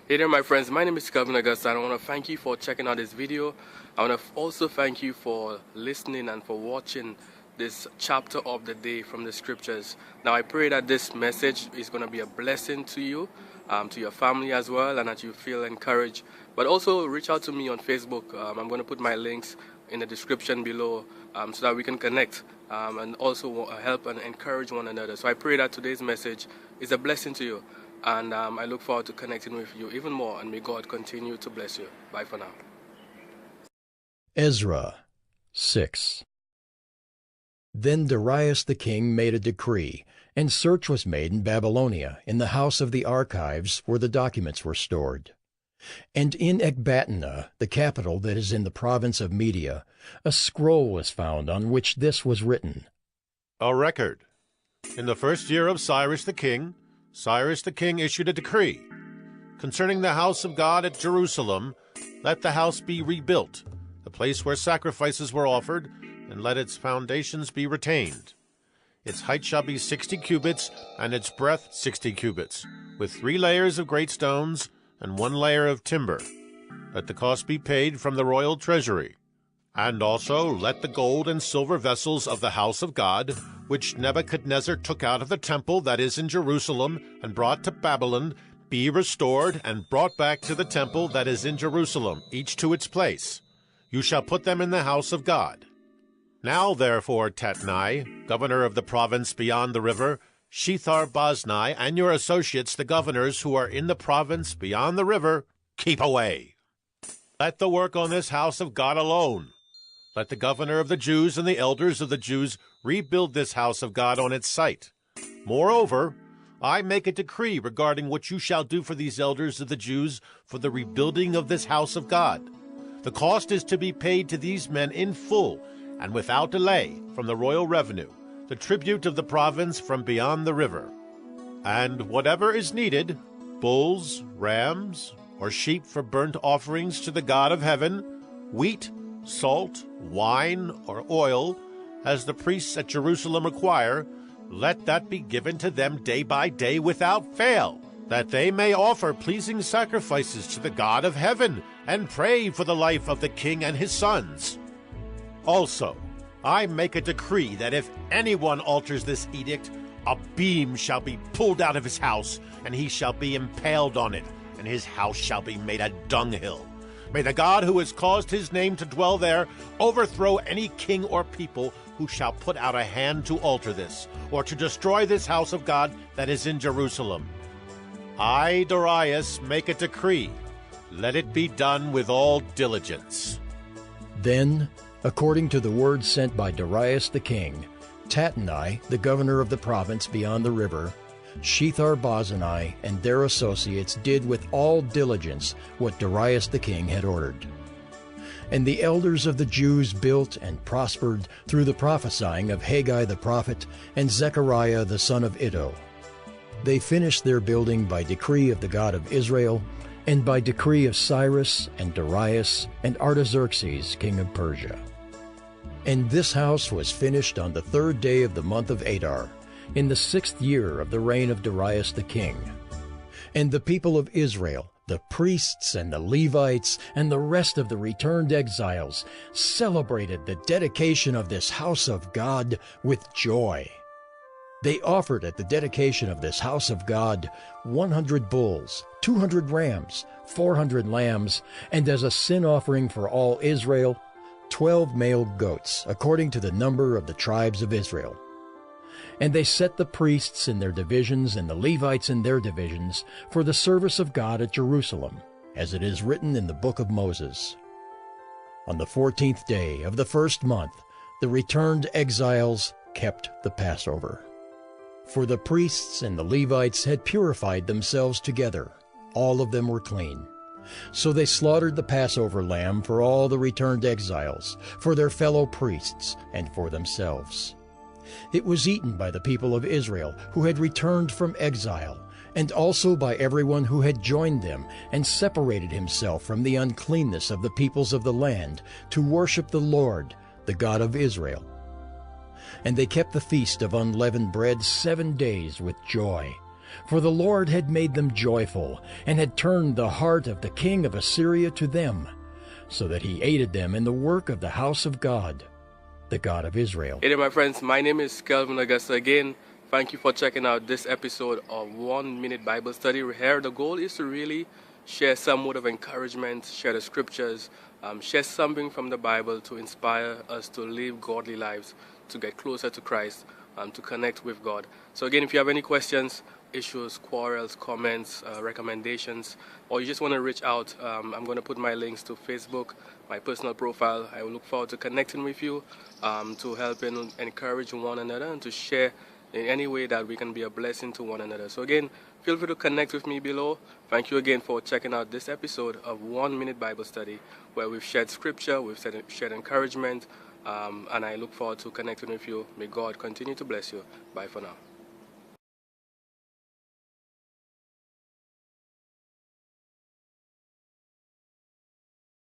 Hey there my friends, my name is Governor Gus and I want to thank you for checking out this video. I want to also thank you for listening and for watching this chapter of the day from the scriptures. Now I pray that this message is going to be a blessing to you, to your family as well, and that you feel encouraged. But also reach out to me on Facebook. I'm going to put my links in the description below so that we can connect and also help and encourage one another. So I pray that today's message is a blessing to you. And I look forward to connecting with you even more, and may God continue to bless you. Bye for now. Ezra 6. Then Darius the king made a decree, and search was made in Babylonia, in the house of the archives where the documents were stored. And in Ecbatana, the capital that is in the province of Media, a scroll was found on which this was written. A record. In the first year of Cyrus the king issued a decree. Concerning the house of God at Jerusalem, let the house be rebuilt, the place where sacrifices were offered, and let its foundations be retained. Its height shall be 60 cubits, and its breadth 60 cubits, with 3 layers of great stones, and 1 layer of timber. Let the cost be paid from the royal treasury. And also let the gold and silver vessels of the house of God, which Nebuchadnezzar took out of the temple that is in Jerusalem and brought to Babylon, be restored and brought back to the temple that is in Jerusalem, each to its place. You shall put them in the house of God. Now therefore, Tatnai, governor of the province beyond the river, Shethar-Boznai, and your associates, the governors who are in the province beyond the river, keep away. Let the work on this house of God alone. Let the governor of the Jews and the elders of the Jews rebuild this house of God on its site. Moreover, I make a decree regarding what you shall do for these elders of the Jews for the rebuilding of this house of God. The cost is to be paid to these men in full and without delay from the royal revenue, the tribute of the province from beyond the river. And whatever is needed, bulls, rams, or sheep for burnt offerings to the God of heaven, wheat, salt, wine, or oil, as the priests at Jerusalem require, let that be given to them day by day without fail, that they may offer pleasing sacrifices to the God of heaven and pray for the life of the king and his sons. Also, I make a decree that if anyone alters this edict, a beam shall be pulled out of his house, and he shall be impaled on it, and his house shall be made a dunghill. May the God who has caused his name to dwell there overthrow any king or people who shall put out a hand to alter this, or to destroy this house of God that is in Jerusalem. I, Darius, make a decree. Let it be done with all diligence. Then, according to the word sent by Darius the king, Tatnai, the governor of the province beyond the river, Shethar-Boznai and their associates did with all diligence what Darius the king had ordered. And the elders of the Jews built and prospered through the prophesying of Haggai the prophet and Zechariah the son of Iddo. They finished their building by decree of the God of Israel, and by decree of Cyrus and Darius and Artaxerxes king of Persia. And this house was finished on the 3rd day of the month of Adar, in the 6th year of the reign of Darius the king. And the people of Israel, the priests and the Levites, and the rest of the returned exiles, celebrated the dedication of this house of God with joy. They offered at the dedication of this house of God 100 bulls, 200 rams, 400 lambs, and as a sin offering for all Israel, 12 male goats, according to the number of the tribes of Israel. And they set the priests in their divisions and the Levites in their divisions for the service of God at Jerusalem, as it is written in the book of Moses. On the 14th day of the 1st month, the returned exiles kept the Passover. For the priests and the Levites had purified themselves together. All of them were clean. So they slaughtered the Passover lamb for all the returned exiles, for their fellow priests, and for themselves. It was eaten by the people of Israel who had returned from exile, and also by everyone who had joined them and separated himself from the uncleanness of the peoples of the land to worship the Lord, the God of Israel. And they kept the feast of unleavened bread 7 days with joy, For the Lord had made them joyful, and had turned the heart of the king of Assyria to them, so that he aided them in the work of the house of God, the God of Israel. Hey there, my friends. My name is Kelvin Augusta again. Thank you for checking out this episode of 1 Minute Bible Study. Here, the goal is to really share some word of encouragement, share the scriptures, share something from the Bible to inspire us to live godly lives, to get closer to Christ, to connect with God. So again, if you have any questions, issues, quarrels, comments, recommendations, or you just want to reach out, I'm going to put my links to Facebook, my personal profile. I will look forward to connecting with you, to help and encourage one another, and to share in any way that we can be a blessing to one another. So again, feel free to connect with me below. Thank you again for checking out this episode of 1 Minute Bible Study, where we've shared scripture, we've shared encouragement, and I look forward to connecting with you. May God continue to bless you. Bye for now.